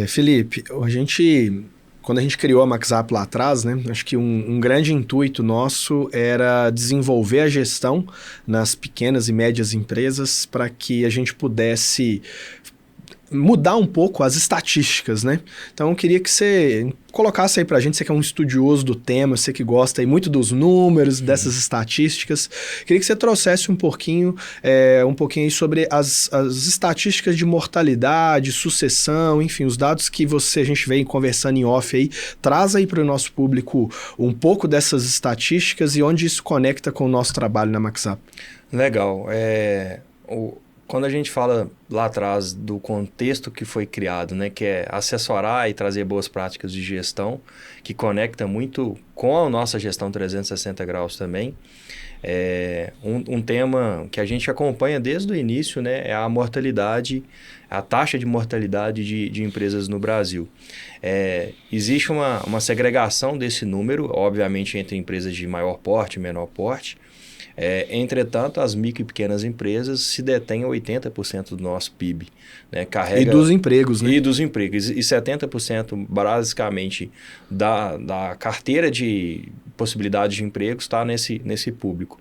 Felipe, quando a gente criou a MaxUp lá atrás, né, acho que um grande intuito nosso era desenvolver a gestão nas pequenas e médias empresas para que a gente pudesse mudar um pouco as estatísticas, né? Então eu queria que você colocasse aí pra gente, você que é um estudioso do tema, você que gosta aí muito dos números, dessas estatísticas, queria que você trouxesse um pouquinho aí sobre as estatísticas de mortalidade, sucessão, enfim, os dados que a gente vem conversando em off aí, traz aí para o nosso público um pouco dessas estatísticas e onde isso conecta com o nosso trabalho na MaxUp. Legal. Quando a gente fala lá atrás do contexto que foi criado, né, que é assessorar e trazer boas práticas de gestão, que conecta muito com a nossa gestão 360 graus também, um tema que a gente acompanha desde o início, né, é a mortalidade, a taxa de mortalidade de empresas no Brasil. Existe uma segregação desse número, obviamente, entre empresas de maior porte e menor porte. Entretanto, as micro e pequenas empresas se detêm 80% do nosso PIB. Né? E dos empregos, né? E dos empregos. E 70% basicamente da carteira de possibilidades de empregos está nesse público.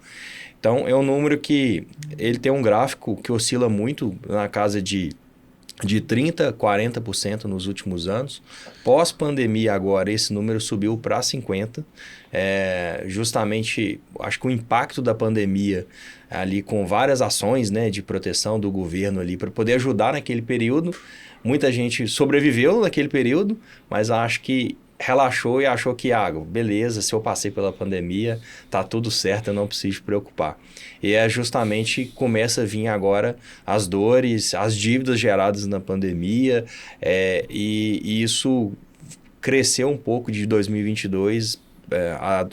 Então, é um número que ele tem um gráfico que oscila muito na casa de 30%, 40% nos últimos anos. Pós-pandemia agora, esse número subiu para 50%. Justamente, acho que o impacto da pandemia ali com várias ações, né, de proteção do governo ali para poder ajudar naquele período. Muita gente sobreviveu naquele período, mas acho que relaxou e achou que, beleza, se eu passei pela pandemia, tá tudo certo, eu não preciso me preocupar. E justamente começa a vir agora as dores, as dívidas geradas na pandemia, e isso cresceu um pouco de 2022,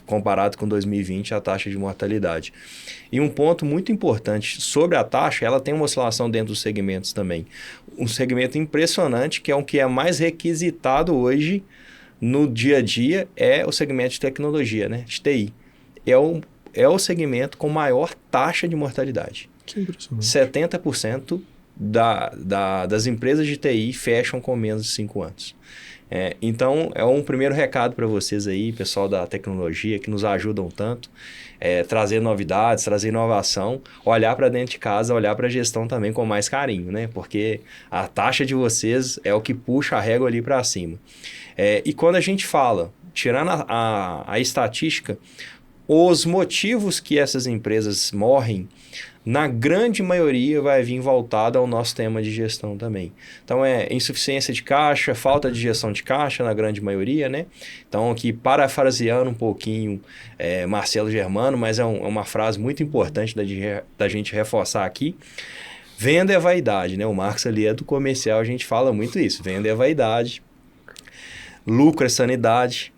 comparado com 2020, a taxa de mortalidade. E um ponto muito importante sobre a taxa, ela tem uma oscilação dentro dos segmentos também. Um segmento impressionante, que é o que é mais requisitado hoje no dia a dia, é o segmento de tecnologia, né? De TI. É o segmento com maior taxa de mortalidade. Que impressionante. 70% das empresas de TI fecham com menos de 5 anos. Então, é um primeiro recado para vocês aí, pessoal da tecnologia, que nos ajudam tanto, trazer novidades, trazer inovação, olhar para dentro de casa, olhar para a gestão também com mais carinho, né? Porque a taxa de vocês é o que puxa a régua ali para cima. E quando a gente fala, tirando a estatística, os motivos que essas empresas morrem, na grande maioria vai vir voltado ao nosso tema de gestão também. Então, insuficiência de caixa, falta de gestão de caixa na grande maioria, né? Então, aqui parafraseando um pouquinho Marcelo Germano, mas é uma frase muito importante da gente reforçar aqui. Venda é vaidade, né? O Marcos ali é do comercial, a gente fala muito isso. Venda é vaidade, lucro é sanidade,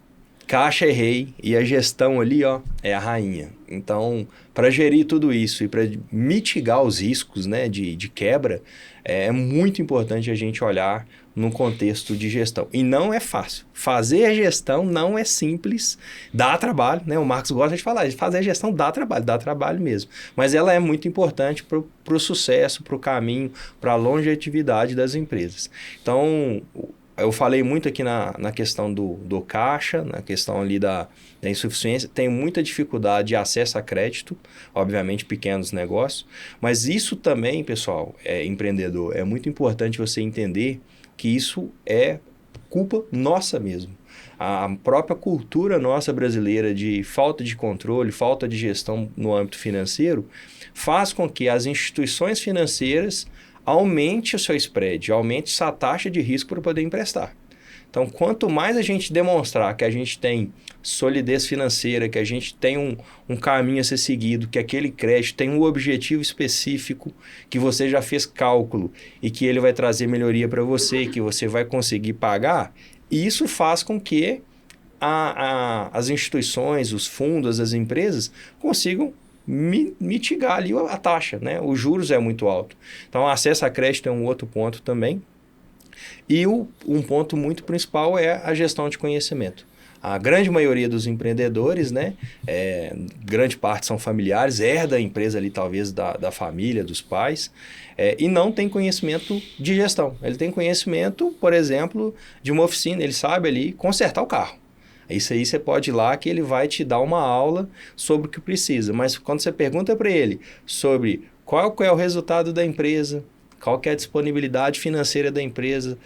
caixa é rei e a gestão ali, é a rainha. Então, para gerir tudo isso e para mitigar os riscos, né, de quebra, é muito importante a gente olhar no contexto de gestão. E não é fácil. Fazer a gestão não é simples, dá trabalho, né? O Marcos gosta de falar, fazer a gestão dá trabalho mesmo. Mas ela é muito importante para o sucesso, para o caminho, para a longevidade das empresas. Então, eu falei muito aqui na questão do caixa, na questão ali da insuficiência. Tem muita dificuldade de acesso a crédito, obviamente pequenos negócios. Mas isso também, pessoal, empreendedor, é muito importante você entender que isso é culpa nossa mesmo. A própria cultura nossa brasileira de falta de controle, falta de gestão no âmbito financeiro, faz com que as instituições financeiras aumente o seu spread, aumente essa taxa de risco para poder emprestar. Então, quanto mais a gente demonstrar que a gente tem solidez financeira, que a gente tem um caminho a ser seguido, que aquele crédito tem um objetivo específico, que você já fez cálculo e que ele vai trazer melhoria para você, que você vai conseguir pagar, isso faz com que as instituições, os fundos, as empresas consigam mitigar ali a taxa, né? Os juros é muito alto. Então, o acesso a crédito é um outro ponto também. E um ponto muito principal é a gestão de conhecimento. A grande maioria dos empreendedores, né, grande parte são familiares, herda a empresa ali talvez da família, dos pais, e não tem conhecimento de gestão. Ele tem conhecimento, por exemplo, de uma oficina, ele sabe ali consertar o carro. Isso aí você pode ir lá que ele vai te dar uma aula sobre o que precisa. Mas quando você pergunta para ele sobre qual é o resultado da empresa, qual que é a disponibilidade financeira da empresa,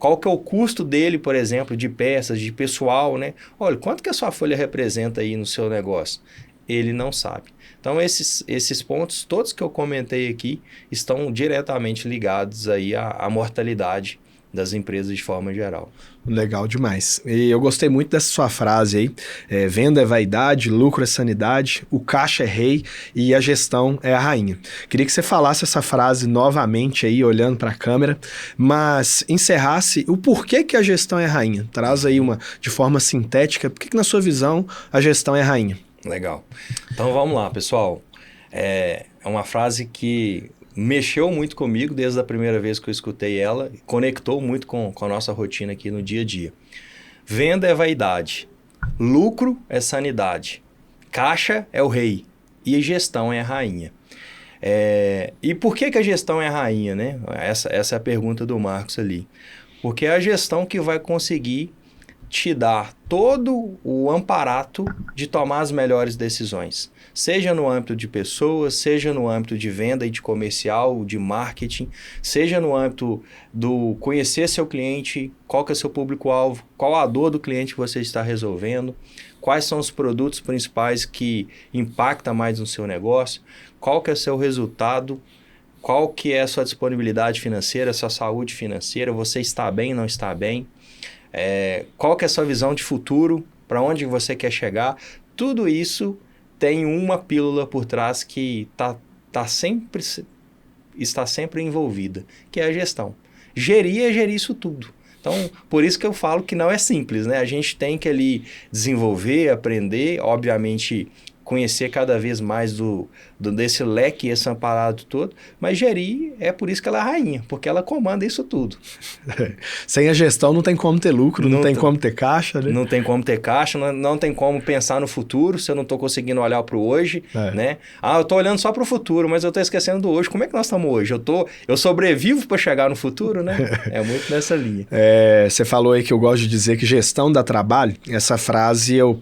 qual que é o custo dele, por exemplo, de peças, de pessoal, né? Olha, quanto que a sua folha representa aí no seu negócio? Ele não sabe. Então, esses pontos todos que eu comentei aqui estão diretamente ligados aí à mortalidade das empresas de forma geral. Legal demais. E eu gostei muito dessa sua frase aí. Venda é vaidade, lucro é sanidade, o caixa é rei e a gestão é a rainha. Queria que você falasse essa frase novamente aí, olhando para a câmera, mas encerrasse o porquê que a gestão é a rainha. Traz aí de forma sintética, por que na sua visão a gestão é a rainha? Legal. Então vamos lá, pessoal. É uma frase que mexeu muito comigo desde a primeira vez que eu escutei ela, conectou muito com a nossa rotina aqui no dia a dia. Venda é vaidade, lucro é sanidade, caixa é o rei e gestão é a rainha. E por que a gestão é a rainha, né? Essa é a pergunta do Marcos ali. Porque é a gestão que vai conseguir te dar todo o amparato de tomar as melhores decisões. Seja no âmbito de pessoas, seja no âmbito de venda e de comercial, de marketing, seja no âmbito do conhecer seu cliente, qual que é seu público-alvo, qual a dor do cliente que você está resolvendo, quais são os produtos principais que impactam mais no seu negócio, qual que é o seu resultado, qual que é a sua disponibilidade financeira, a sua saúde financeira, você está bem, não está bem, qual que é a sua visão de futuro, para onde você quer chegar. Tudo isso tem uma pílula por trás que está sempre envolvida, que é a gestão. Gerir é gerir isso tudo. Então, por isso que eu falo que não é simples, né? A gente tem que ali desenvolver, aprender, obviamente conhecer cada vez mais desse leque, esse amparado todo, mas gerir é por isso que ela é a rainha, porque ela comanda isso tudo. Sem a gestão não tem como ter lucro, não tem como ter caixa, né? Não tem como ter caixa, não tem como pensar no futuro, se eu não estou conseguindo olhar para o hoje, né? Eu estou olhando só para o futuro, mas eu estou esquecendo do hoje. Como é que nós estamos hoje? Eu sobrevivo para chegar no futuro, né? É muito nessa linha. Você falou aí que eu gosto de dizer que gestão dá trabalho. Essa frase eu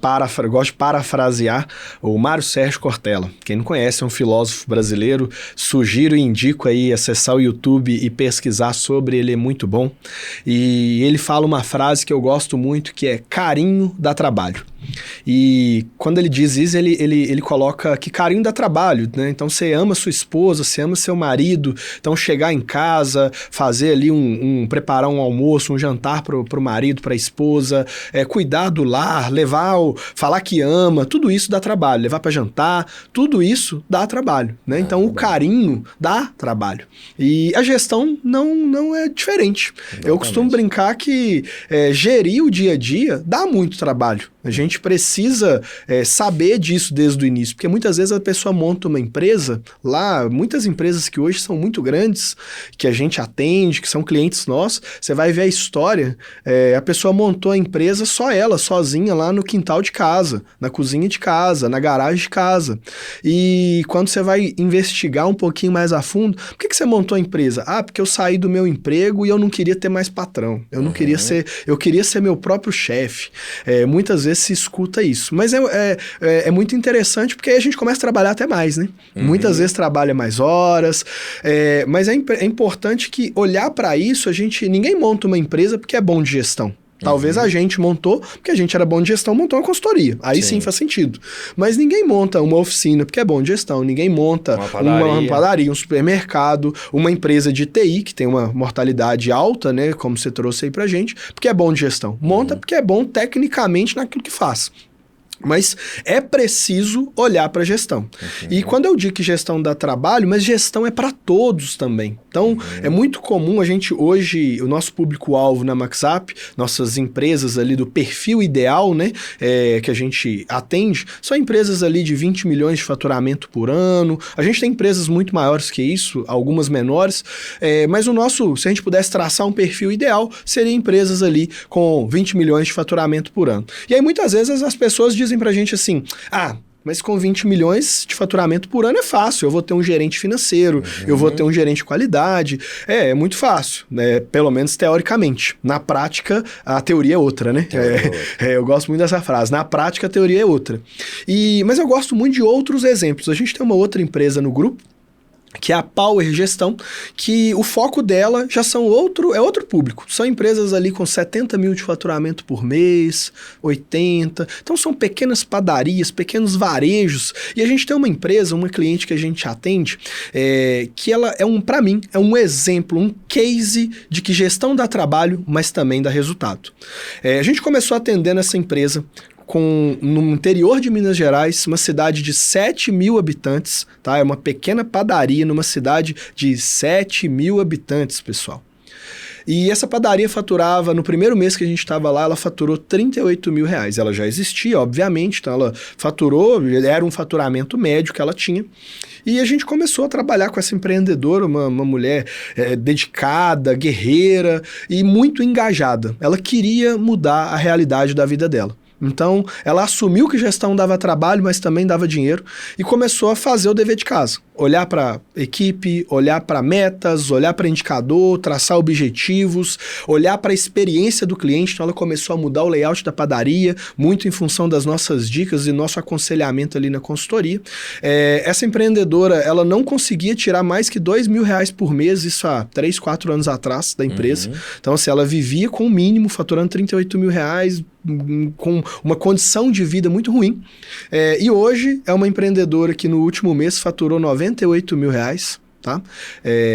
gosto de parafrasear o Mário Sérgio Cortella. Quem não conhece, é um filósofo brasileiro. Sugiro e indico aí acessar o YouTube e pesquisar sobre ele, é muito bom. E ele fala uma frase que eu gosto muito, que é carinho dá trabalho. E quando ele diz isso, ele coloca que carinho dá trabalho, né? Então você ama sua esposa, você ama seu marido, então chegar em casa, fazer ali preparar um almoço, um jantar pro marido, pra esposa, cuidar do lar, falar que ama, tudo isso dá trabalho, levar pra jantar, tudo isso dá trabalho, né? Então o carinho dá trabalho. E a gestão não é diferente. Exatamente. Eu costumo brincar que gerir o dia a dia dá muito trabalho. A gente precisa saber disso desde o início, porque muitas vezes a pessoa monta uma empresa lá, muitas empresas que hoje são muito grandes, que a gente atende, que são clientes nossos, você vai ver a história, a pessoa montou a empresa só ela, sozinha lá no quintal de casa, na cozinha de casa, na garagem de casa. E quando você vai investigar um pouquinho mais a fundo, por que você montou a empresa? Porque eu saí do meu emprego e eu não queria ter mais patrão, eu queria ser meu próprio chefe. Muitas vezes se escuta isso. Mas é muito interessante porque aí a gente começa a trabalhar até mais, né? Muitas vezes trabalha mais horas, mas é importante que olhar para isso, ninguém monta uma empresa porque é bom de gestão. Talvez a gente montou, porque a gente era bom de gestão, montou uma consultoria. Aí sim faz sentido. Mas ninguém monta uma oficina porque é bom de gestão. Ninguém monta uma padaria, um supermercado, uma empresa de TI, que tem uma mortalidade alta, né? Como você trouxe aí pra gente, porque é bom de gestão. Monta porque é bom tecnicamente naquilo que faz. Mas é preciso olhar para a gestão. E quando eu digo que gestão dá trabalho, mas gestão é para todos também. Então, é muito comum a gente hoje, o nosso público-alvo na MaxUp, nossas empresas ali do perfil ideal, né, que a gente atende, são empresas ali de 20 milhões de faturamento por ano. A gente tem empresas muito maiores que isso, algumas menores, mas o nosso, se a gente pudesse traçar um perfil ideal, seria empresas ali com 20 milhões de faturamento por ano. E aí, muitas vezes, as pessoas dizem pra gente assim, mas com 20 milhões de faturamento por ano é fácil, eu vou ter um gerente financeiro, eu vou ter um gerente de qualidade, é muito fácil, né? Pelo menos teoricamente. Na prática, a teoria é outra, né? Eu gosto muito dessa frase, na prática a teoria é outra. Mas eu gosto muito de outros exemplos. A gente tem uma outra empresa no grupo, que é a Power Gestão, que o foco dela já é outro público. São empresas ali com 70 mil de faturamento por mês, 80. Então são pequenas padarias, pequenos varejos. E a gente tem uma empresa, uma cliente que a gente atende, que ela para mim, é um exemplo, um case de que gestão dá trabalho, mas também dá resultado. A gente começou atendendo essa empresa no interior de Minas Gerais, uma cidade de 7 mil habitantes, tá? É uma pequena padaria numa cidade de 7 mil habitantes, pessoal. E essa padaria faturava, no primeiro mês que a gente estava lá, ela faturou 38 mil reais. Ela já existia, obviamente, então ela faturou, era um faturamento médio que ela tinha. E a gente começou a trabalhar com essa empreendedora, uma mulher dedicada, guerreira e muito engajada. Ela queria mudar a realidade da vida dela. Então, ela assumiu que gestão dava trabalho, mas também dava dinheiro e começou a fazer o dever de casa. Olhar para equipe, olhar para metas, olhar para indicador, traçar objetivos, olhar para a experiência do cliente. Então, ela começou a mudar o layout da padaria, muito em função das nossas dicas e nosso aconselhamento ali na consultoria. Essa empreendedora, ela não conseguia tirar mais que 2 mil reais por mês, isso há 3, 4 anos atrás da empresa. Então, assim, ela vivia com o mínimo, faturando 38 mil reais, com uma condição de vida muito ruim. E hoje é uma empreendedora que no último mês faturou 98 mil reais. Tá?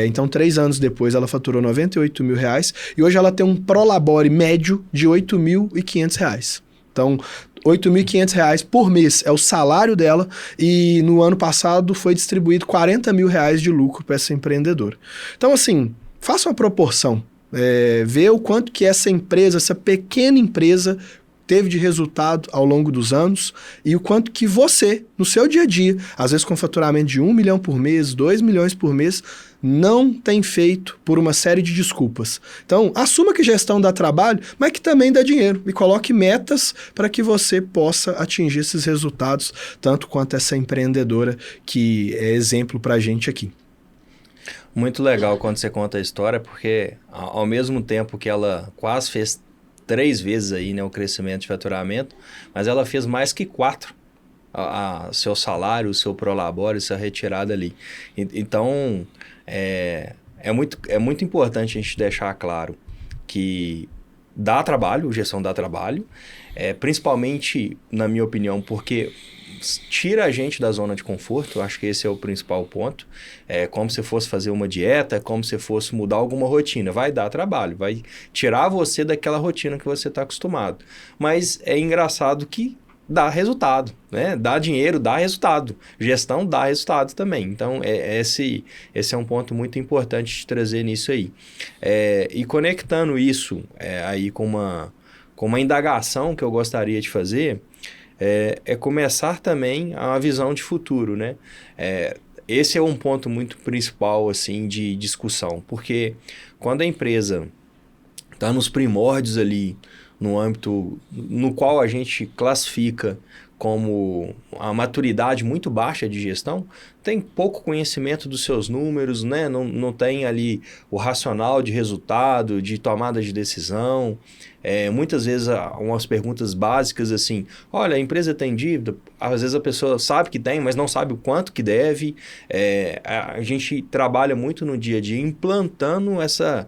Então, 3 anos depois, ela faturou 98 mil reais e hoje ela tem um prolabore médio de 8.500 reais. Então, 8.500 reais por mês é o salário dela e no ano passado foi distribuído 40 mil reais de lucro para essa empreendedora. Então, assim, faça uma proporção. Ver o quanto que essa empresa, essa pequena empresa, teve de resultado ao longo dos anos e o quanto que você, no seu dia a dia, às vezes com faturamento de 1 milhão por mês, 2 milhões por mês, não tem feito por uma série de desculpas. Então, assuma que gestão dá trabalho, mas que também dá dinheiro e coloque metas para que você possa atingir esses resultados, tanto quanto essa empreendedora que é exemplo para a gente aqui. Muito legal quando você conta a história, porque ao mesmo tempo que ela quase fez 3 vezes aí, né, o crescimento de faturamento, mas ela fez mais que 4 seu salário, o seu prolabore, sua retirada ali. Então, é muito importante a gente deixar claro que dá trabalho, gestão dá trabalho, principalmente, na minha opinião, porque tira a gente da zona de conforto. Eu acho que esse é o principal ponto. É como se fosse fazer uma dieta, como se fosse mudar alguma rotina. Vai dar trabalho, vai tirar você daquela rotina que você está acostumado. Mas é engraçado que dá resultado, né? Dá dinheiro, dá resultado. Gestão dá resultado também. Então, esse é um ponto muito importante de trazer nisso aí. E conectando isso aí com uma indagação que eu gostaria de fazer, começar também a visão de futuro, né? Esse é um ponto muito principal, assim, de discussão, porque quando a empresa está nos primórdios ali, no âmbito no qual a gente classifica como a maturidade muito baixa de gestão, tem pouco conhecimento dos seus números, né? Não tem ali o racional de resultado, de tomada de decisão. Muitas vezes umas perguntas básicas assim, olha, a empresa tem dívida? Às vezes a pessoa sabe que tem, mas não sabe o quanto que deve. A gente trabalha muito no dia a dia implantando essa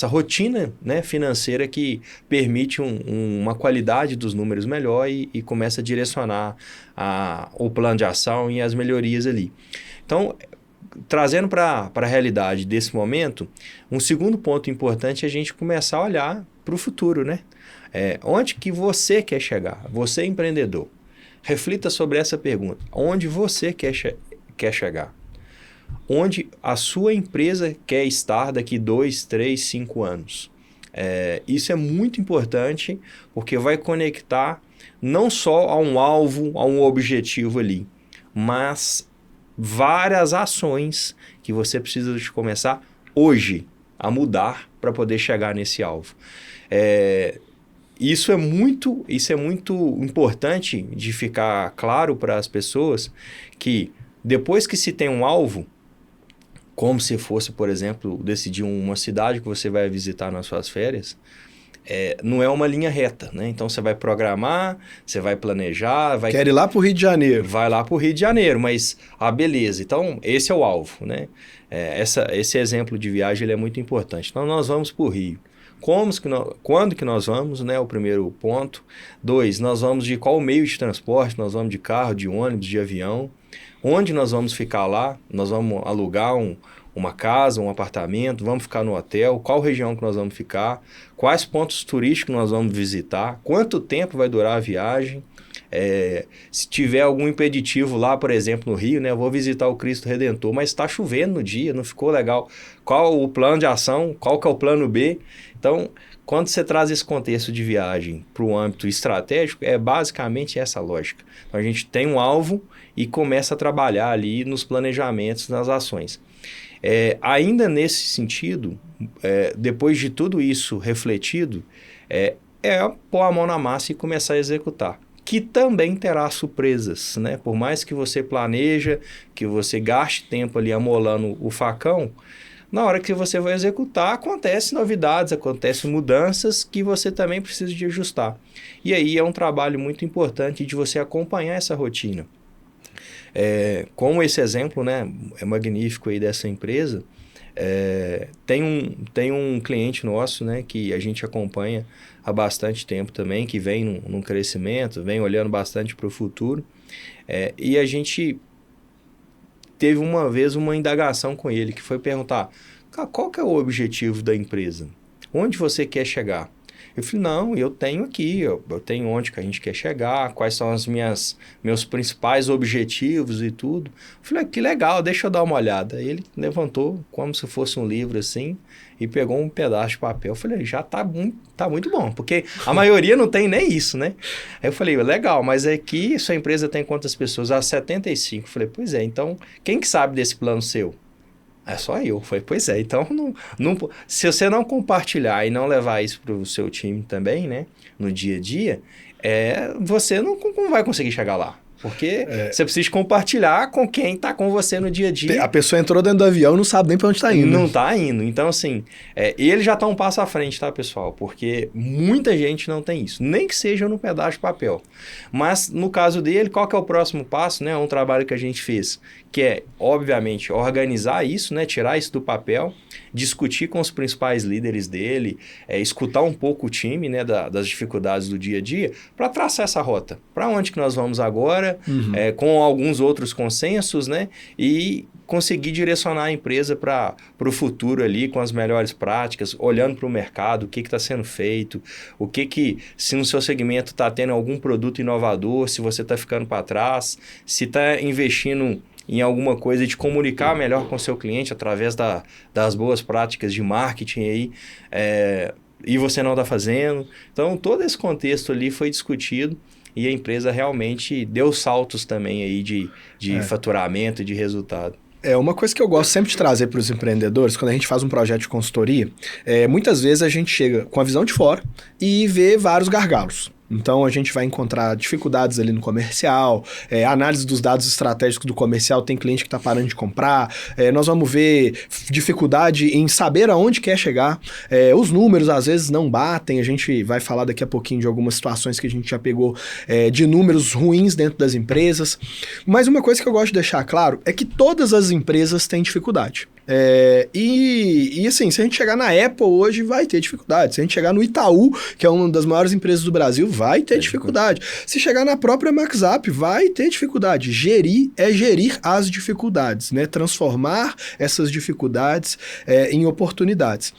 rotina, né, financeira que permite uma qualidade dos números melhor e começa a direcionar o plano de ação e as melhorias ali. Então, trazendo para a realidade desse momento, um segundo ponto importante é a gente começar a olhar para o futuro, né? Onde que você quer chegar? Você empreendedor. Reflita sobre essa pergunta. Onde você quer chegar? onde a sua empresa quer estar daqui 2, 3, 5 anos. Isso é muito importante, porque vai conectar não só a um alvo, a um objetivo ali, mas várias ações que você precisa de começar hoje a mudar para poder chegar nesse alvo. Isso é muito importante de ficar claro para as pessoas que depois que se tem um alvo, como se fosse, por exemplo, decidir uma cidade que você vai visitar nas suas férias, não é uma linha reta, né? Então, você vai programar, você vai planejar... Quer ir lá para o Rio de Janeiro. Vai lá para o Rio de Janeiro, mas, beleza. Então, esse é o alvo, né? Esse exemplo de viagem ele é muito importante. Então, nós vamos para o Rio. Quando que nós vamos, né? O primeiro ponto. 2, nós vamos de qual meio de transporte? Nós vamos de carro, de ônibus, de avião. Onde nós vamos ficar lá? Nós vamos alugar uma casa, um apartamento, vamos ficar no hotel, qual região que nós vamos ficar, quais pontos turísticos nós vamos visitar, quanto tempo vai durar a viagem, se tiver algum impeditivo lá, por exemplo, no Rio, né, eu vou visitar o Cristo Redentor, mas está chovendo no dia, não ficou legal. Qual o plano de ação, qual que é o plano B? Então, quando você traz esse contexto de viagem para o âmbito estratégico, é basicamente essa lógica. Então, a gente tem um alvo e começa a trabalhar ali nos planejamentos, nas ações. Ainda nesse sentido, depois de tudo isso refletido, pôr a mão na massa e começar a executar. Que também terá surpresas, né? Por mais que você planeja, que você gaste tempo ali amolando o facão, na hora que você vai executar, acontecem novidades, acontecem mudanças que você também precisa de ajustar. E aí é um trabalho muito importante de você acompanhar essa rotina. Como esse exemplo, né, é magnífico aí dessa empresa, tem um cliente nosso, né, que a gente acompanha há bastante tempo também, que vem num crescimento, vem olhando bastante para o futuro, e a gente teve uma vez uma indagação com ele, que foi perguntar, qual que é o objetivo da empresa? Onde você quer chegar? Eu falei, não, eu tenho aqui, eu tenho onde que a gente quer chegar, quais são meus principais objetivos e tudo. Eu falei, que legal, deixa eu dar uma olhada. Aí ele levantou como se fosse um livro assim e pegou um pedaço de papel. Eu falei, já tá muito bom, porque a maioria não tem nem isso, né? Aí eu falei, legal, mas aqui sua empresa tem quantas pessoas? 75. Eu falei, pois é, então quem que sabe desse plano seu? É só eu. Falei, pois é, então se você não compartilhar e não levar isso para o seu time também, né, no dia a dia, você não vai conseguir chegar lá. Porque você precisa compartilhar com quem está com você no dia a dia. A pessoa entrou dentro do avião e não sabe nem para onde está indo. Não está indo. Então, assim, ele já está um passo à frente, tá, pessoal? Porque muita gente não tem isso. Nem que seja no pedaço de papel. Mas, no caso dele, qual que é o próximo passo? Né? Um trabalho que a gente fez, que é, obviamente, organizar isso, né? Tirar isso do papel, discutir com os principais líderes dele, escutar um pouco o time, né? Das dificuldades do dia a dia, para traçar essa rota. Para onde que nós vamos agora? Com alguns outros consensos, né? E conseguir direcionar a empresa para o futuro ali com as melhores práticas, olhando para o mercado, o que está sendo feito, se no seu segmento está tendo algum produto inovador, se você está ficando para trás, se está investindo em alguma coisa de comunicar melhor com o seu cliente através das boas práticas de marketing aí, e você não está fazendo. Então, todo esse contexto ali foi discutido e a empresa realmente deu saltos também aí de faturamento e de resultado. Uma coisa que eu gosto sempre de trazer para os empreendedores, quando a gente faz um projeto de consultoria, muitas vezes a gente chega com a visão de fora e vê vários gargalos. Então, a gente vai encontrar dificuldades ali no comercial, análise dos dados estratégicos do comercial, tem cliente que está parando de comprar, nós vamos ver dificuldade em saber aonde quer chegar, os números às vezes não batem, a gente vai falar daqui a pouquinho de algumas situações que a gente já pegou de números ruins dentro das empresas, mas uma coisa que eu gosto de deixar claro é que todas as empresas têm dificuldade. E assim, se a gente chegar na Apple hoje, vai ter dificuldade. Se a gente chegar no Itaú, que é uma das maiores empresas do Brasil, vai ter dificuldade. Se chegar na própria MaxUp, vai ter dificuldade. Gerir as dificuldades, né? Transformar essas dificuldades em oportunidades.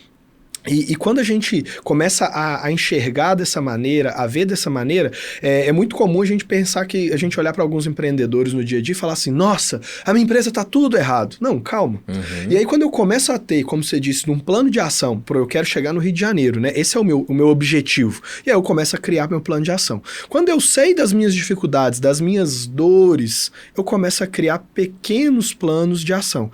E quando a gente começa a enxergar dessa maneira, a ver dessa maneira, é muito comum a gente pensar que a gente olhar para alguns empreendedores no dia a dia e falar assim, nossa, a minha empresa tá tudo errado. Não, calma. E aí quando eu começo a ter, como você disse, um plano de ação, eu quero chegar no Rio de Janeiro, né? Esse é o meu objetivo. E aí eu começo a criar meu plano de ação. Quando eu sei das minhas dificuldades, das minhas dores, eu começo a criar pequenos planos de ação.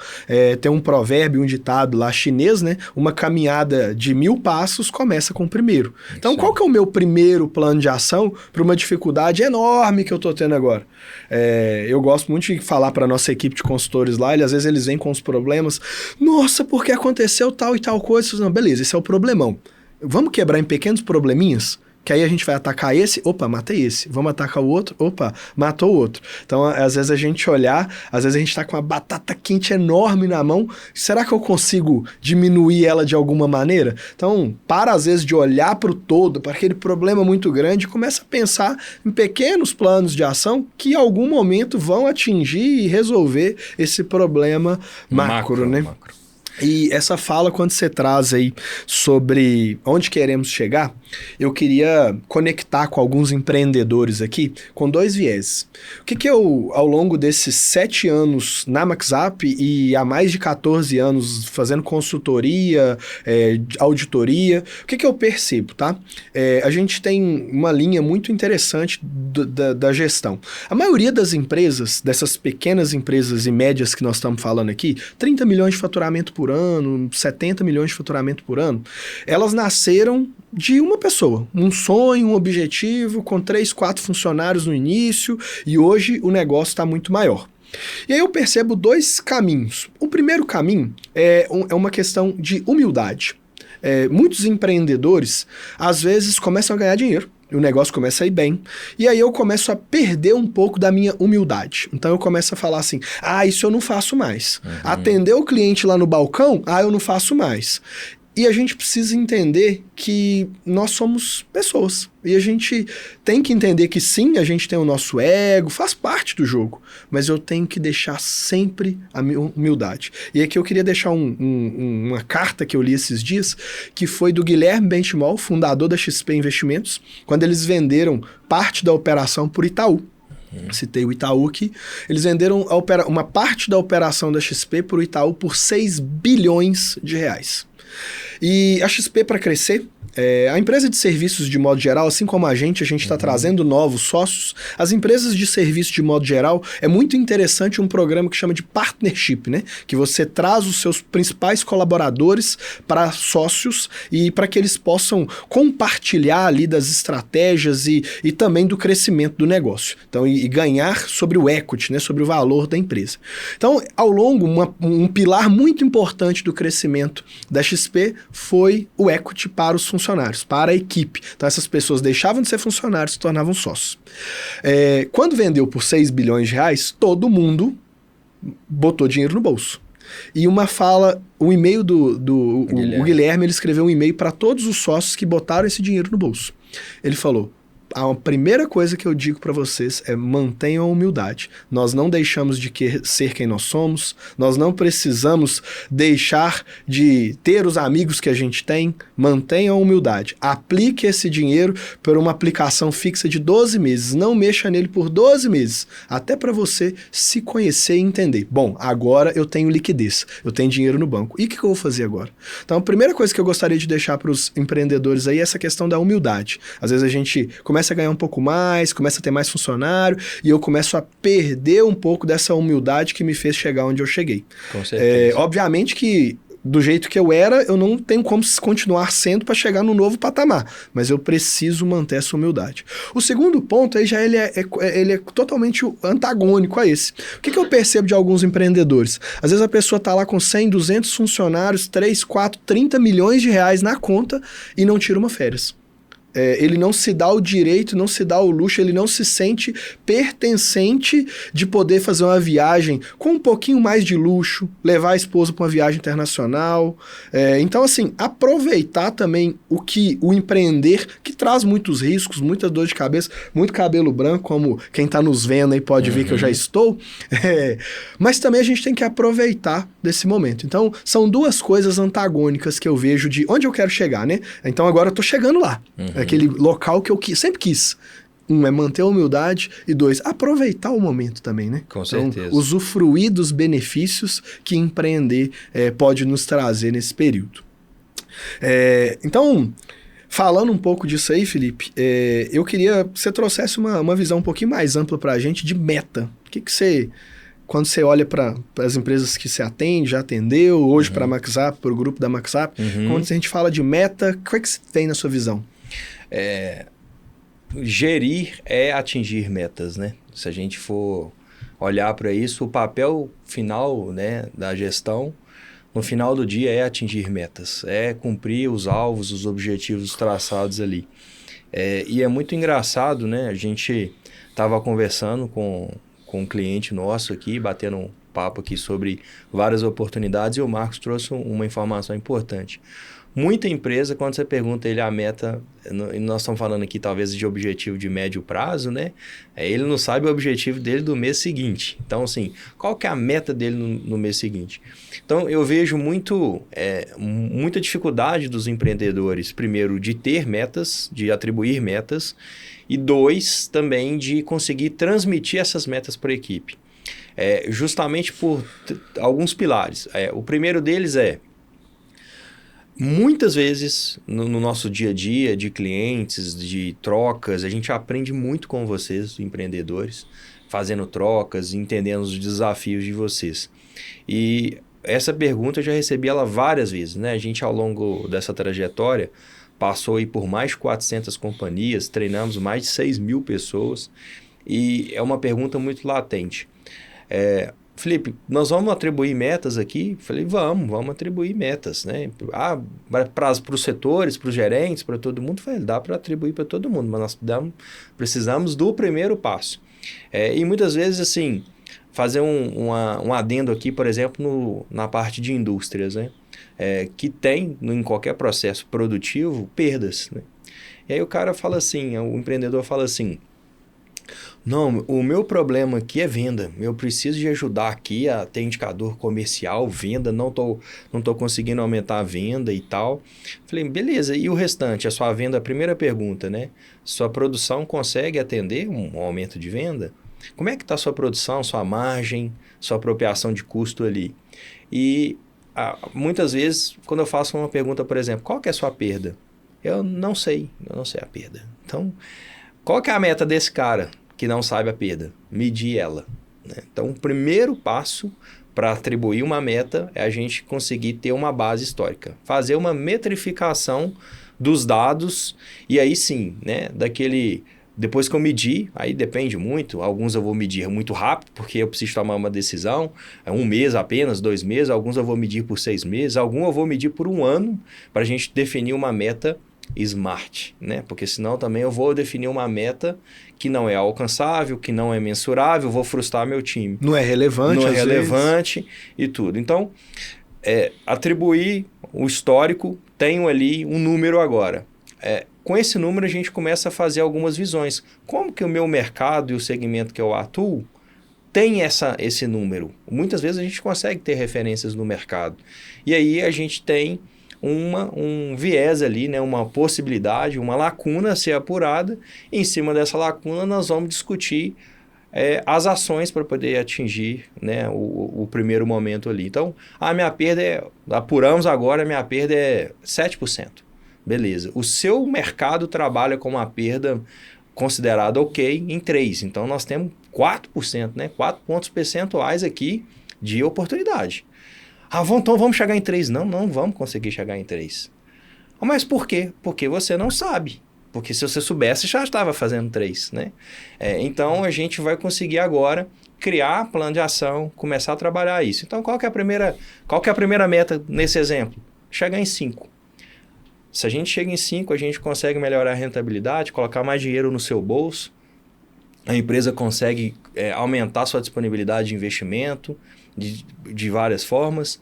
Tem um provérbio, um ditado lá chinês, né? Uma caminhada de 1000 passos começa com o primeiro. Então, qual que é o meu primeiro plano de ação para uma dificuldade enorme que eu estou tendo agora? Eu gosto muito de falar para a nossa equipe de consultores lá, às vezes eles vêm com os problemas. Nossa, porque aconteceu tal e tal coisa? Não, beleza, esse é o problemão. Vamos quebrar em pequenos probleminhas? Que aí a gente vai atacar esse, opa, matei esse. Vamos atacar o outro, opa, matou o outro. Então, às vezes a gente olhar, às vezes a gente tá com uma batata quente enorme na mão, será que eu consigo diminuir ela de alguma maneira? Então, às vezes de olhar para o todo, para aquele problema muito grande, começa a pensar em pequenos planos de ação que em algum momento vão atingir e resolver esse problema macro, né? Macro. E essa fala, quando você traz aí sobre onde queremos chegar, eu queria conectar com alguns empreendedores aqui com 2 vieses. O que eu, ao longo desses 7 anos na MaxUp e há mais de 14 anos fazendo consultoria, auditoria, o que eu percebo, tá? A gente tem uma linha muito interessante da gestão. A maioria das empresas, dessas pequenas empresas e médias que nós estamos falando aqui, 30 milhões de faturamento por ano, 70 milhões de faturamento por ano, elas nasceram de uma pessoa, um sonho, um objetivo, com 3, 4 funcionários no início, e hoje o negócio está muito maior. E aí eu percebo 2 caminhos. O primeiro caminho é uma questão de humildade. Muitos empreendedores, às vezes, começam a ganhar dinheiro, o negócio começa a ir bem, e aí eu começo a perder um pouco da minha humildade. Então eu começo a falar assim, isso eu não faço mais. Atender o cliente lá no balcão, eu não faço mais. E a gente precisa entender que nós somos pessoas. E a gente tem que entender que sim, a gente tem o nosso ego, faz parte do jogo. Mas eu tenho que deixar sempre a minha humildade. E aqui eu queria deixar uma carta que eu li esses dias, que foi do Guilherme Benchimol, fundador da XP Investimentos, quando eles venderam parte da operação por Itaú. Citei o Itaú aqui. Eles venderam uma parte da operação da XP por Itaú por 6 bilhões de reais. E a XP, para crescer, a empresa de serviços de modo geral, assim como a gente está trazendo novos sócios, as empresas de serviço de modo geral, é muito interessante um programa que chama de partnership, né? Que você traz os seus principais colaboradores para sócios e para que eles possam compartilhar ali das estratégias e também do crescimento do negócio. Então, e ganhar sobre o equity, né? Sobre o valor da empresa. Então, ao longo, um pilar muito importante do crescimento da XP foi o equity para os funcionários, para a equipe. Então essas pessoas deixavam de ser funcionários e se tornavam sócios. Quando vendeu por 6 bilhões de reais, todo mundo botou dinheiro no bolso. E o e-mail o Guilherme, ele escreveu um e-mail para todos os sócios que botaram esse dinheiro no bolso. Ele falou, a primeira coisa que eu digo para vocês é mantenham a humildade. Nós não deixamos de ser quem nós somos, nós não precisamos deixar de ter os amigos que a gente tem, mantenham a humildade. Aplique esse dinheiro por uma aplicação fixa de 12 meses, não mexa nele por 12 meses, até para você se conhecer e entender. Bom, agora eu tenho liquidez, eu tenho dinheiro no banco, e o que eu vou fazer agora? Então a primeira coisa que eu gostaria de deixar para os empreendedores aí é essa questão da humildade. Às vezes a gente começa a ganhar um pouco mais, começa a ter mais funcionário, e eu começo a perder um pouco dessa humildade que me fez chegar onde eu cheguei. Com certeza. Obviamente que do jeito que eu era, eu não tenho como continuar sendo para chegar no novo patamar, mas eu preciso manter essa humildade. O segundo ponto aí já ele é totalmente antagônico a esse. O que eu percebo de alguns empreendedores? Às vezes a pessoa está lá com 100, 200 funcionários, 3, 4, 30 milhões de reais na conta e não tira uma férias. ele não se dá o direito, não se dá o luxo, ele não se sente pertencente de poder fazer uma viagem com um pouquinho mais de luxo, levar a esposa para uma viagem internacional. Então, assim, aproveitar também o empreender, que traz muitos riscos, muitas dores de cabeça, muito cabelo branco, como quem está nos vendo aí pode ver que eu já estou. Mas também a gente tem que aproveitar desse momento. Então, são duas coisas antagônicas que eu vejo de onde eu quero chegar, né? Então, agora eu estou chegando lá. Aquele local que eu sempre quis. Um é manter a humildade e dois, aproveitar o momento também, né? Com certeza. Então, usufruir dos benefícios que empreender pode nos trazer nesse período. Então, falando um pouco disso aí, Felipe, eu queria que você trouxesse uma visão um pouquinho mais ampla para a gente de meta. O que você... Quando você olha para as empresas que você atende, já atendeu, hoje para a MaxUp, para o grupo da MaxUp, quando a gente fala de meta, o que é que você tem na sua visão? Gerir é atingir metas, né? Se a gente for olhar para isso, o papel final, né, da gestão, no final do dia, é atingir metas, é cumprir os alvos, os objetivos traçados ali. E é muito engraçado, né? A gente estava conversando com um cliente nosso aqui, batendo um papo aqui sobre várias oportunidades, e o Marcos trouxe uma informação importante. Muita empresa, quando você pergunta ele a meta, e nós estamos falando aqui talvez de objetivo de médio prazo, né? Ele não sabe o objetivo dele do mês seguinte. Então, assim, qual que é a meta dele no mês seguinte? Então, eu vejo muita dificuldade dos empreendedores, primeiro, de ter metas, de atribuir metas, e dois, também de conseguir transmitir essas metas para a equipe. Justamente por alguns pilares. O primeiro deles muitas vezes, no nosso dia a dia, de clientes, de trocas, a gente aprende muito com vocês, empreendedores, fazendo trocas, entendendo os desafios de vocês. E essa pergunta eu já recebi ela várias vezes, né? A gente, ao longo dessa trajetória, passou aí por mais de 400 companhias, treinamos mais de 6.000 pessoas, e é uma pergunta muito latente. Felipe, nós vamos atribuir metas aqui? Falei, vamos atribuir metas, né? Para os setores, para os gerentes, para todo mundo, dá para atribuir para todo mundo, mas nós precisamos do primeiro passo. E muitas vezes, assim, fazer um adendo aqui, por exemplo, na parte de indústrias, né? Que tem, em qualquer processo produtivo, perdas, né? E aí o cara fala assim, o empreendedor fala assim, não, o meu problema aqui é venda, eu preciso de ajudar aqui a ter indicador comercial, venda, não tô conseguindo aumentar a venda e tal. Falei, beleza, e o restante, a sua venda, a primeira pergunta, né? Sua produção consegue atender um aumento de venda? Como é que está a sua produção, sua margem, sua apropriação de custo ali? E muitas vezes, quando eu faço uma pergunta, por exemplo, qual que é a sua perda? Eu não sei a perda. Então, qual que é a meta desse cara que não sabe a perda? Medir ela, né? Então, o primeiro passo para atribuir uma meta é a gente conseguir ter uma base histórica. Fazer uma metrificação dos dados e aí sim, né, depois que eu medir, aí depende muito, alguns eu vou medir muito rápido, porque eu preciso tomar uma decisão, 1 mês apenas, 2 meses, alguns eu vou medir por 6 meses, alguns eu vou medir por 1 ano, para a gente definir uma meta smart, né? Porque senão também eu vou definir uma meta que não é alcançável, que não é mensurável, vou frustrar meu time. Não é relevante, não é relevante e tudo. Então, atribuir o histórico, tenho ali um número agora. Com esse número a gente começa a fazer algumas visões. Como que o meu mercado e o segmento que eu atuo tem esse número? Muitas vezes a gente consegue ter referências no mercado. E aí a gente tem um viés ali, né? Uma possibilidade, uma lacuna a ser apurada. E em cima dessa lacuna nós vamos discutir as ações para poder atingir, né, o primeiro momento ali. Então, a minha perda apuramos agora, a minha perda é 7%. Beleza. O seu mercado trabalha com uma perda considerada ok em 3%. Então, nós temos 4%, né? 4 pontos percentuais aqui de oportunidade. Então vamos chegar em 3%. Não vamos conseguir chegar em 3%. Mas por quê? Porque você não sabe. Porque se você soubesse, já estava fazendo 3%, né? Então, a gente vai conseguir agora criar plano de ação, começar a trabalhar isso. Então, qual que é a primeira meta nesse exemplo? Chegar em 5%. Se a gente chega em 5, a gente consegue melhorar a rentabilidade, colocar mais dinheiro no seu bolso, a empresa consegue aumentar sua disponibilidade de investimento de várias formas.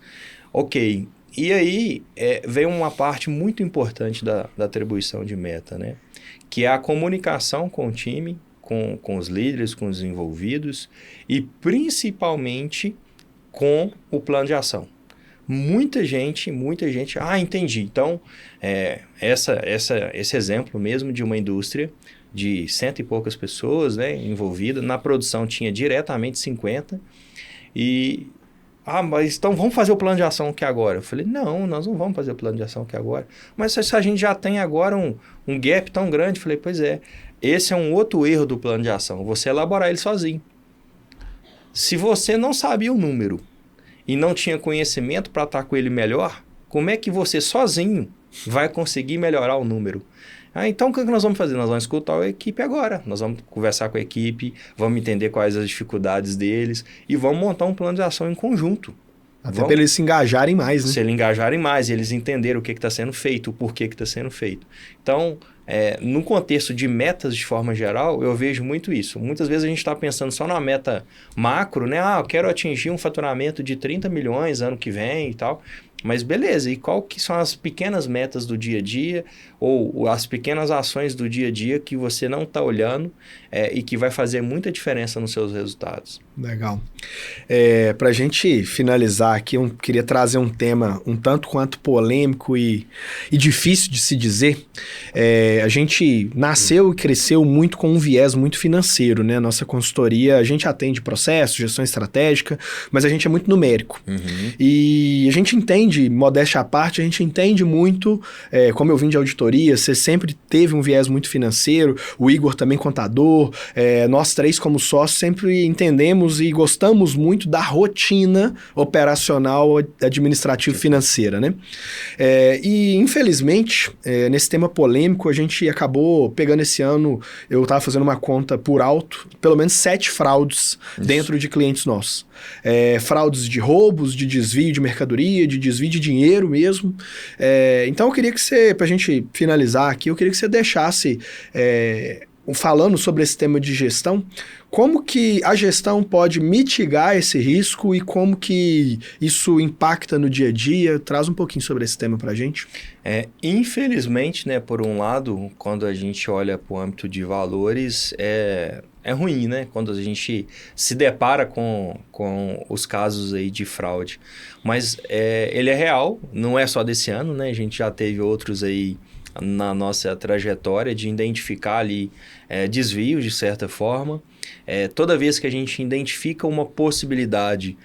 Ok. E aí vem uma parte muito importante da atribuição de meta, né? Que é a comunicação com o time, com os líderes, com os envolvidos e principalmente com o plano de ação. Muita gente, entendi. Então, esse exemplo mesmo de uma indústria de 100 e poucas pessoas, né, envolvida, na produção tinha diretamente 50 mas então vamos fazer o plano de ação aqui agora. Eu falei, não, nós não vamos fazer o plano de ação aqui agora. Mas se a gente já tem agora um gap tão grande, eu falei, pois é, esse é um outro erro do plano de ação, você elaborar ele sozinho. Se você não sabia o número e não tinha conhecimento para estar com ele melhor, como é que você sozinho vai conseguir melhorar o número? Então, o que nós vamos fazer? Nós vamos escutar a equipe agora. Nós vamos conversar com a equipe, vamos entender quais as dificuldades deles e vamos montar um plano de ação em conjunto. Até para eles se engajarem mais, né? Se eles engajarem mais, eles entenderem o que está sendo feito, o porquê que está sendo feito. Então, no contexto de metas de forma geral, eu vejo muito isso. Muitas vezes a gente está pensando só na meta macro, né? Eu quero atingir um faturamento de 30 milhões ano que vem e tal. Mas beleza, e qual que são as pequenas metas do dia a dia ou as pequenas ações do dia a dia que você não está olhando e que vai fazer muita diferença nos seus resultados? Legal. Para a gente finalizar aqui, eu queria trazer um tema um tanto quanto polêmico e difícil de se dizer. A gente nasceu e cresceu muito com um viés muito financeiro, né? Nossa consultoria, a gente atende processo, gestão estratégica, mas a gente é muito numérico. Uhum. E a gente entende, modéstia à parte, a gente entende muito, como eu vim de auditoria, você sempre teve um viés muito financeiro, o Igor também contador, nós três como sócios sempre entendemos e gostamos muito da rotina operacional administrativo-financeira, né? E, infelizmente, nesse tema polêmico, a gente acabou pegando esse ano, eu estava fazendo uma conta por alto, pelo menos 7 fraudes dentro de clientes nossos. Fraudes de roubos, de desvio de mercadoria, de desvio de dinheiro mesmo. Então, eu queria que você, para a gente finalizar aqui, eu queria que você deixasse... falando sobre esse tema de gestão, como que a gestão pode mitigar esse risco e como que isso impacta no dia a dia? Traz um pouquinho sobre esse tema para a gente. Infelizmente, né, por um lado, quando a gente olha para o âmbito de valores, é ruim, né? Quando a gente se depara com os casos aí de fraude. Mas ele é real, não é só desse ano, né? A gente já teve outros aí na nossa trajetória de identificar ali desvios de certa forma. Toda vez que a gente identifica uma possibilidade,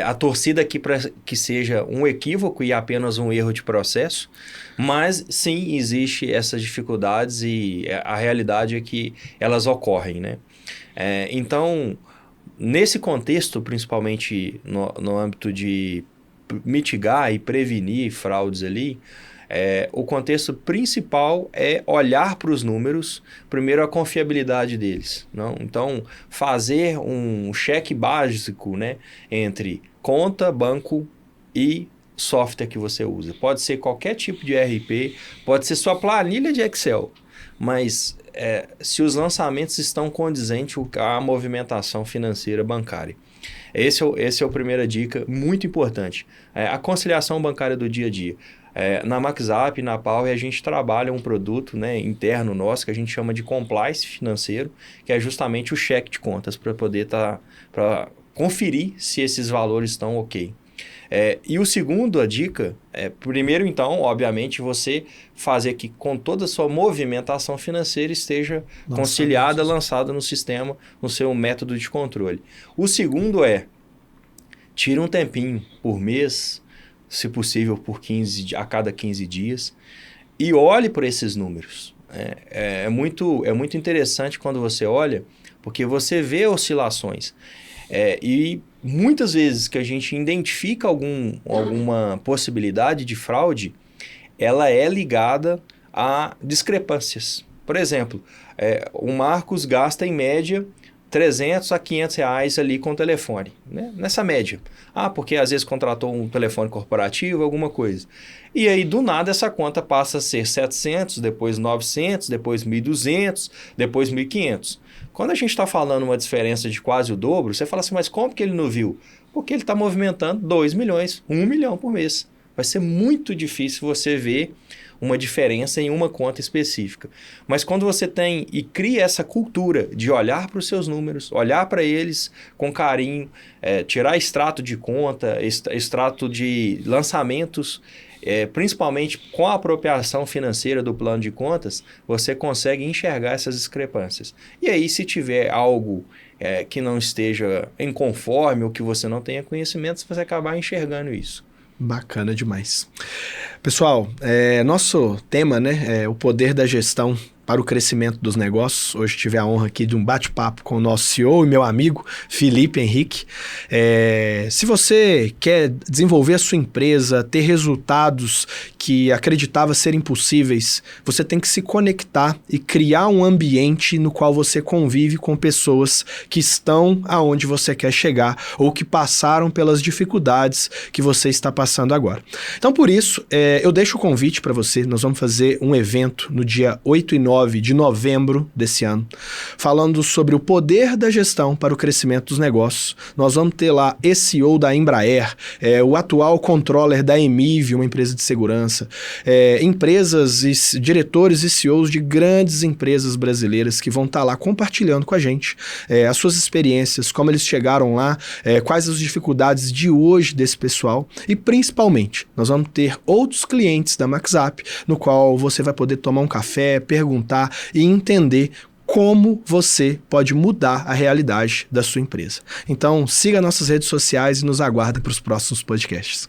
a torcida aqui para que seja um equívoco e apenas um erro de processo, mas sim, existe essas dificuldades e a realidade é que elas ocorrem, né? Então, nesse contexto, principalmente no âmbito de mitigar e prevenir fraudes ali, o contexto principal é olhar para os números, primeiro a confiabilidade deles. Não? Então, fazer um cheque básico, né, entre conta, banco e software que você usa. Pode ser qualquer tipo de ERP, pode ser sua planilha de Excel, mas se os lançamentos estão condizentes à movimentação financeira bancária. Esse é a primeira dica, muito importante. A conciliação bancária do dia a dia. Na MaxUp, na Power, a gente trabalha um produto, né, interno nosso que a gente chama de compliance financeiro, que é justamente o cheque de contas para poder para conferir se esses valores estão ok. E o segundo, a dica, primeiro então, obviamente, você fazer que com toda a sua movimentação financeira esteja conciliada, lançada no sistema, no seu método de controle. O segundo tira um tempinho por mês, se possível a cada 15 dias, e olhe por esses números. É muito interessante quando você olha, porque você vê oscilações. E muitas vezes que a gente identifica alguma possibilidade de fraude, ela é ligada a discrepâncias. Por exemplo, o Marcos gasta em média R$300 a R$500 ali com o telefone, né? Nessa média. Porque às vezes contratou um telefone corporativo, alguma coisa. E aí, do nada, essa conta passa a ser 700, depois 900, depois 1.200, depois 1.500. Quando a gente está falando uma diferença de quase o dobro, você fala assim, mas como que ele não viu? Porque ele está movimentando 2 milhões, 1 milhão por mês. Vai ser muito difícil você ver uma diferença em uma conta específica. Mas quando você tem e cria essa cultura de olhar para os seus números, olhar para eles com carinho, tirar extrato de conta, extrato de lançamentos, principalmente com a apropriação financeira do plano de contas, você consegue enxergar essas discrepâncias. E aí, se tiver algo que não esteja em conforme ou que você não tenha conhecimento, você vai acabar enxergando isso. Bacana demais. Pessoal, nosso tema, né, é o poder da gestão para o crescimento dos negócios. Hoje tive a honra aqui de um bate-papo com o nosso CEO e meu amigo, Felipe Henrique. Se você quer desenvolver a sua empresa, ter resultados que acreditava serem impossíveis, você tem que se conectar e criar um ambiente no qual você convive com pessoas que estão aonde você quer chegar ou que passaram pelas dificuldades que você está passando agora. Então, por isso, eu deixo o convite para você. Nós vamos fazer um evento no dia 8 e 9 de novembro desse ano, falando sobre o poder da gestão para o crescimento dos negócios. Nós vamos ter lá CEO da Embraer, o atual controller da Emiv, uma empresa de segurança, empresas e diretores e CEOs de grandes empresas brasileiras que vão estar lá compartilhando com a gente as suas experiências, como eles chegaram lá, quais as dificuldades de hoje desse pessoal e, principalmente, nós vamos ter outros clientes da MaxUp, no qual você vai poder tomar um café, perguntar e entender como você pode mudar a realidade da sua empresa. Então, siga nossas redes sociais e nos aguarde para os próximos podcasts.